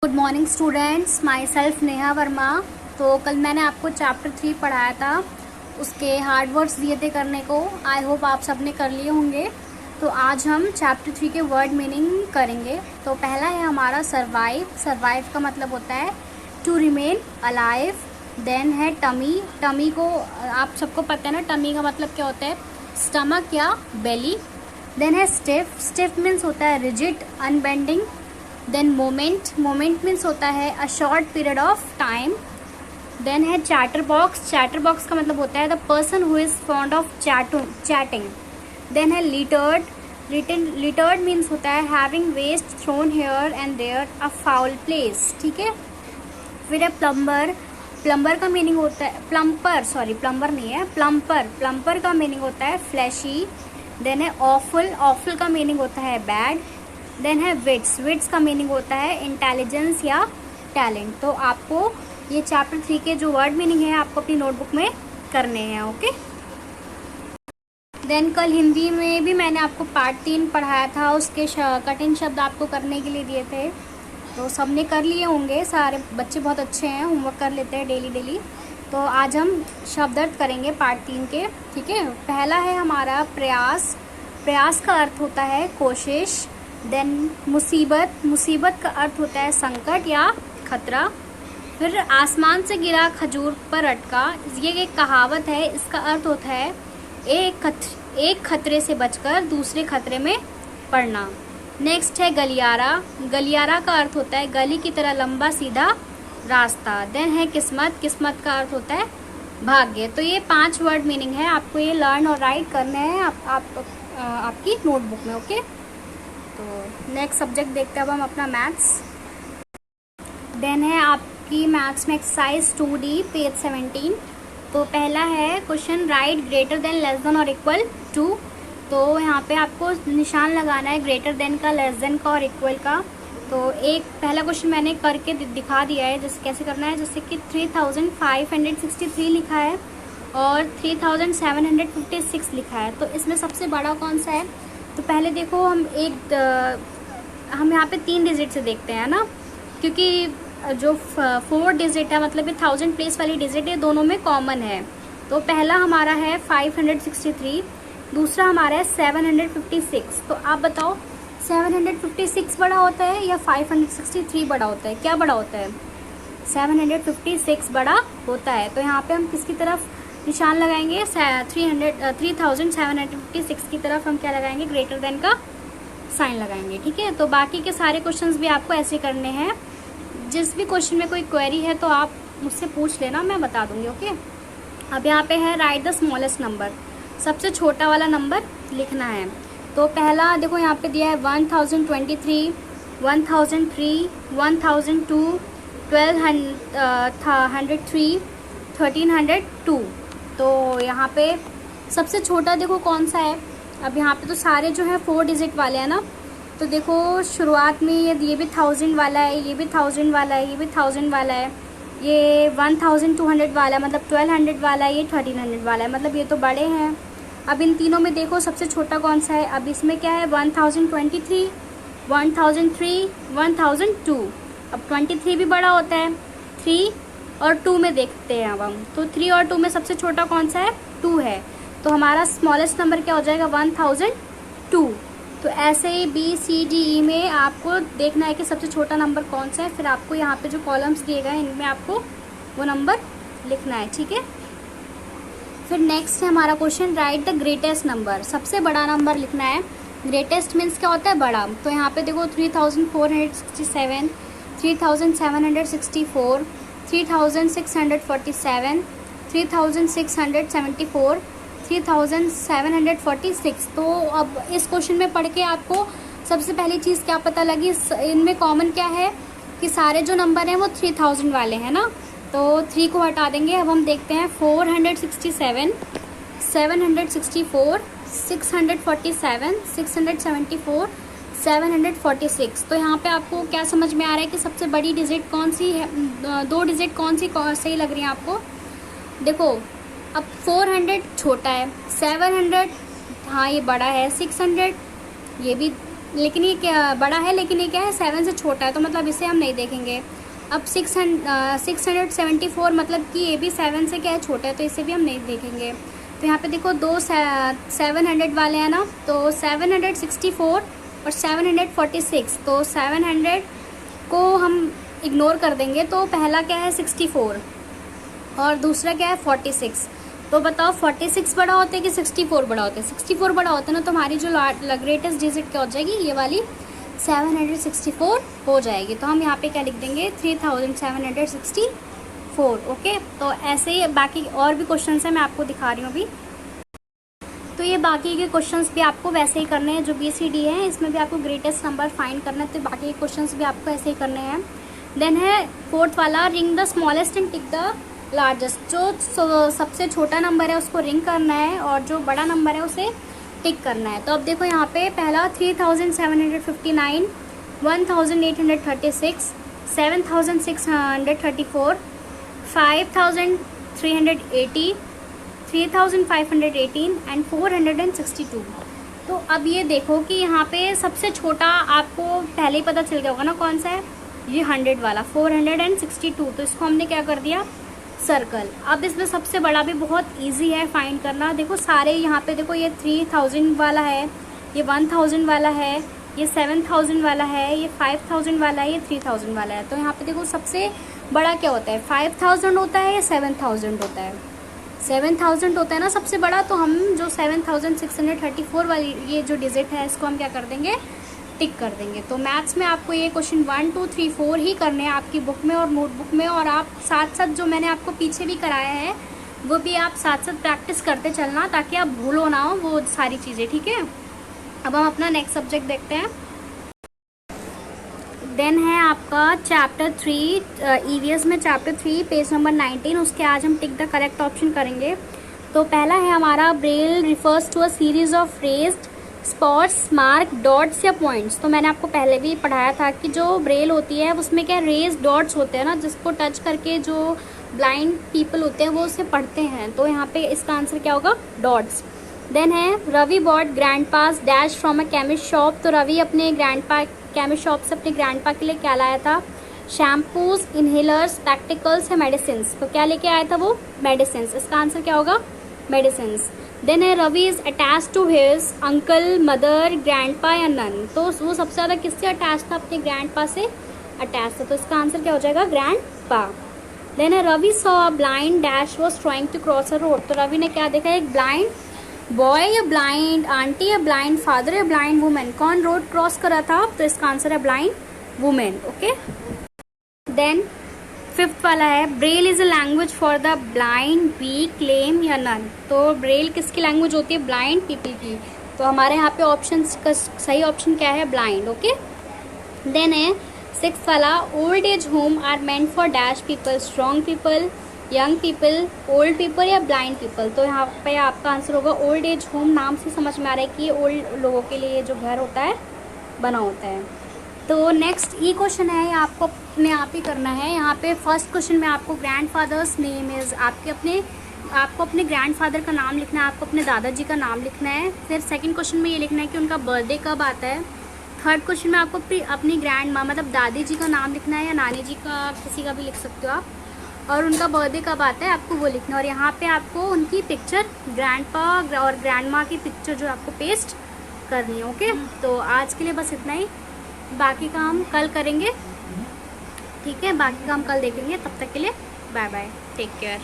Good morning students, my self Neha Verma. तो कल मैंने आपको चैप्टर 3 पढ़ाया था, उसके हार्ड वर्ड्स दिए थे करने को। आई होप आप सब ने कर लिए होंगे। तो आज हम चैप्टर 3 के वर्ड मीनिंग करेंगे। तो पहला है हमारा सर्वाइव। सर्वाइव का मतलब होता है टू रिमेन अलाइव। देन है टमी। टमी को आप सबको पता है ना, टमी का मतलब क्या होता है, स्टमक या बेली। देन है स्टिफ। स्टिफ मीन्स होता है rigid, unbending. Then moment. Moment means होता है a short period of time. Then है चैटर बॉक्स। चैटर बॉक्स का मतलब होता है the person who is fond of chatting. Then है लिटर्ड। लिटर्ड मीन्स होता है having waste thrown here and there a foul place. ठीक है। फिर है प्लम्बर। प्लम्बर का मीनिंग होता है प्लम्बर नहीं है, प्लम्पर। प्लम्पर का मीनिंग होता है फ्लैशी। देन है ऑफुल। ऑफुल का मीनिंग होता है बैड। देन है विट्स। विट्स का मीनिंग होता है इंटेलिजेंस या टैलेंट। तो आपको ये चैप्टर 3 के जो वर्ड मीनिंग है आपको अपनी नोटबुक में करने हैं। ओके। देन कल हिंदी में भी मैंने आपको पार्ट 3 पढ़ाया था, उसके कठिन शब्द आपको करने के लिए दिए थे, तो सबने कर लिए होंगे। सारे बच्चे बहुत अच्छे हैं, होमवर्क कर लेते हैं डेली। तो आज हम शब्द अर्थ करेंगे पार्ट 3 के। ठीक है। पहला है हमारा प्रयास। प्रयास का अर्थ होता है कोशिश। देन मुसीबत। मुसीबत का अर्थ होता है संकट या खतरा। फिर आसमान से गिरा खजूर पर अटका। ये एक कहावत है, इसका अर्थ होता है एक खतरे से बचकर दूसरे खतरे में पड़ना। नेक्स्ट है गलियारा। गलियारा का अर्थ होता है गली की तरह लंबा सीधा रास्ता। देन है किस्मत। किस्मत का अर्थ होता है भाग्य। तो ये 5 वर्ड मीनिंग है, आपको ये लर्न और राइट करने हैं आपकी नोटबुक में। ओके। तो नेक्स्ट सब्जेक्ट देखते हैं अब हम अपना मैथ्स। देन है आपकी मैथ्स में एक्सरसाइज 2D पेज 17। तो पहला है question, right greater than, less than और इक्वल टू। तो यहाँ पे आपको निशान लगाना है ग्रेटर देन का, लेस देन का और इक्वल का। तो एक पहला क्वेश्चन मैंने करके दिखा दिया है, जैसे कैसे करना है। जैसे कि 3563 लिखा है और 3756 लिखा है, तो इसमें सबसे बड़ा कौन सा है। तो पहले देखो हम यहाँ पे 3 डिजिट से देखते हैं ना, क्योंकि जो 4 डिजिट है, मतलब ये 1000 प्लेस वाली डिजिट है, दोनों में कॉमन है। तो पहला हमारा है 563, दूसरा हमारा है 756। तो आप बताओ 756 बड़ा होता है या 563 बड़ा होता है? क्या बड़ा होता है? 756 बड़ा होता है। तो यहाँ पे हम किसकी तरफ निशान लगाएंगे? 3756 की तरफ हम क्या लगाएंगे? ग्रेटर देन का साइन लगाएंगे। ठीक है। तो बाकी के सारे क्वेश्चंस भी आपको ऐसे करने हैं। जिस भी क्वेश्चन में कोई क्वेरी है तो आप मुझसे पूछ लेना, मैं बता दूंगी। ओके। अब यहाँ पे है राइट द स्मॉलेस्ट नंबर। सबसे छोटा वाला नंबर लिखना है। तो पहला देखो यहाँ पे दिया है 1023, 1003, 1002, 1203, 1302। तो यहाँ पे सबसे छोटा देखो कौन सा है। अब यहाँ पे तो सारे जो है 4 डिजिट वाले हैं ना, तो देखो शुरुआत में ये भी 1000 वाला है, ये भी 1000 वाला है, ये भी 1000 वाला है, ये 1200 वाला है, मतलब 1200 वाला है, ये 1300 वाला है, मतलब ये तो बड़े हैं। अब इन तीनों में देखो सबसे छोटा कौन सा है। अब इसमें क्या है 1023, 1003, 1002। अब 23 भी बड़ा होता है। 3 और 2 में देखते हैं अब हम। तो 3 और 2 में सबसे छोटा कौन सा है? 2 है। तो हमारा स्मॉलेस्ट नंबर क्या हो जाएगा? 1002। तो ऐसे ही BCDE में आपको देखना है कि सबसे छोटा नंबर कौन सा है। फिर आपको यहाँ पे जो कॉलम्स दिए गए हैं इनमें आपको वो नंबर लिखना है। ठीक है। फिर नेक्स्ट है हमारा question, right the greatest number. सबसे बड़ा नंबर लिखना है। ग्रेटेस्ट मीन्स क्या होता है? बड़ा। तो यहाँ पे देखो 3467, 3764, 3647, 3674, 3746। तो अब इस क्वेश्चन में पढ़ के आपको सबसे पहली चीज़ क्या पता लगी, इनमें कॉमन क्या है कि सारे जो नंबर हैं वो 3000 वाले हैं ना। तो 3 को हटा देंगे। अब हम देखते हैं 467, 764, 647, 674, 746। तो यहाँ पे आपको क्या समझ में आ रहा है कि सबसे बड़ी डिजिट कौन सी है? 2 डिजिट कौन सी सही लग रही है आपको? देखो अब 400 छोटा है, 700 हाँ ये बड़ा है, 600 ये भी लेकिन ये क्या बड़ा है, लेकिन ये क्या है 7 से छोटा है, तो मतलब इसे हम नहीं देखेंगे। अब 674 मतलब कि ये भी 7 से क्या है छोटा है, तो इसे भी हम नहीं देखेंगे। तो यहाँ पे देखो दो 700 वाले हैं ना, तो 764 और 746, तो 700 को हम इग्नोर कर देंगे। तो पहला क्या है 64 और दूसरा क्या है 46। तो बताओ 46 बड़ा होता है कि 64 बड़ा होता है? 64 बड़ा होता है ना, तो हमारी जो ग्रेटेस्ट डिजिट क्या हो जाएगी, ये वाली 764 हो जाएगी। तो हम यहाँ पे क्या लिख देंगे 3764। ओके, तो ऐसे ही बाकी और भी क्वेश्चन है, मैं आपको दिखा रही हूँ अभी। तो ये बाकी के क्वेश्चंस भी आपको वैसे ही करने हैं, जो BCD है इसमें भी आपको ग्रेटेस्ट नंबर फाइंड करना है, तो बाकी के क्वेश्चंस भी आपको ऐसे ही करने हैं। देन है 4th वाला, ring the smallest and tick the largest. जो सबसे छोटा नंबर है उसको रिंग करना है और जो बड़ा नंबर है उसे टिक करना है। तो अब देखो यहाँ पे पहला 3759, 1836, 7634, 5380, 3518 एंड 462। तो अब ये देखो कि यहाँ पे सबसे छोटा आपको पहले ही पता चल गया होगा ना कौन सा है, ये 100 वाला 462। तो इसको हमने क्या कर दिया सर्कल। अब इसमें सबसे बड़ा भी बहुत इजी है फाइंड करना। देखो सारे यहाँ पे देखो, ये 3000 वाला है, ये 1000 वाला है, ये 7000 वाला है, ये 5000 वाला है, ये 3000 वाला है। तो यहाँ पे देखो सबसे बड़ा क्या होता है, 5000 होता है या 7000 होता है? 7000 होता है ना सबसे बड़ा। तो हम जो 7634 वाली ये जो डिजिट है इसको हम क्या कर देंगे, टिक कर देंगे। तो मैथ्स में आपको ये क्वेश्चन 1 2 3 4 ही करने हैं आपकी बुक में और नोटबुक में, और आप साथ साथ जो मैंने आपको पीछे भी कराया है वो भी आप साथ साथ प्रैक्टिस करते चलना, ताकि आप भूलो ना हो वो सारी चीज़ें, ठीक है। अब हम अपना नेक्स्ट सब्जेक्ट देखते हैं। देन है आपका चैप्टर 3, EVS में चैप्टर 3 पेज नंबर 19। उसके आज हम टिक द करेक्ट ऑप्शन करेंगे। तो पहला है हमारा, braille refers to a series of raised spots, mark, dots या पॉइंट्स। तो मैंने आपको पहले भी पढ़ाया था कि जो ब्रेल होती है उसमें क्या रेज डॉट्स होते हैं ना, जिसको टच करके जो ब्लाइंड पीपल होते हैं वो उसे पढ़ते हैं। तो यहाँ पे इसका आंसर क्या होगा, डॉट्स। देन है Ravi bought grand pass dash from a chemist shop. तो रवि अपने ग्रैंड पा केमिस्ट शॉप से अपने ग्रैंड पा के लिए क्या लाया था, शैम्पूज, इनहेलर्स, स्पेक्टिकल्स या मेडिसिन। तो क्या लेके आया था वो, मेडिसिन। इसका आंसर क्या होगा, मेडिसिन। देन है Ravi is attach to his uncle, mother, grandpa या नन। तो वो सबसे ज्यादा किससे अटैच था, अपने ग्रैंडपा से अटैच था। तो इसका आंसर क्या हो जाएगा, ग्रैंडपा। देन है Ravi saw a blind dash was trying to cross a road. तो रवि ने क्या देखा, एक ब्लाइंड बॉय या ब्लाइंड आंटी या ब्लाइंड फादर या ब्लाइंड वुमेन, कौन रोड क्रॉस कर रहा था? तो इसका आंसर है blind women. Okay, then 5th वाला है, braille is a language for the blind, weak, lame या नन। तो ब्रेल किसकी लैंग्वेज होती है, ब्लाइंड पीपल की। तो हमारे यहाँ पे ऑप्शन का सही ऑप्शन क्या है, ब्लाइंड। ओके, देन है 6th वाला, old age home are meant for dash people, strong people, young people, old people या ब्लाइंड पीपल। तो यहाँ पे आपका आंसर होगा ओल्ड एज होम। नाम से समझ में आ रहा है कि ओल्ड लोगों के लिए जो घर होता है बना होता है। तो नेक्स्ट ये क्वेश्चन है, ये आपको अपने आप ही करना है। यहाँ पे फर्स्ट क्वेश्चन में आपको ग्रैंडफादर्स नेम इज, आपको अपने ग्रैंडफादर का नाम लिखना है, आपको अपने दादाजी का नाम लिखना है। फिर सेकंड क्वेश्चन में ये लिखना है कि उनका बर्थडे कब आता है। थर्ड क्वेश्चन में आपको अपनी ग्रैंड माँ मतलब दादी जी का नाम लिखना है, या नानी जी का, किसी का भी लिख सकते हो आप, और उनका बर्थडे कब आता है आपको वो लिखना है। और यहाँ पे आपको उनकी पिक्चर, ग्रैंडपा और ग्रैंड माँ की पिक्चर जो आपको पेस्ट करनी है। ओके, तो आज के लिए बस इतना ही, बाकी काम कल करेंगे, ठीक है, बाकी काम कल देखेंगे। तब तक के लिए बाय बाय, टेक केयर।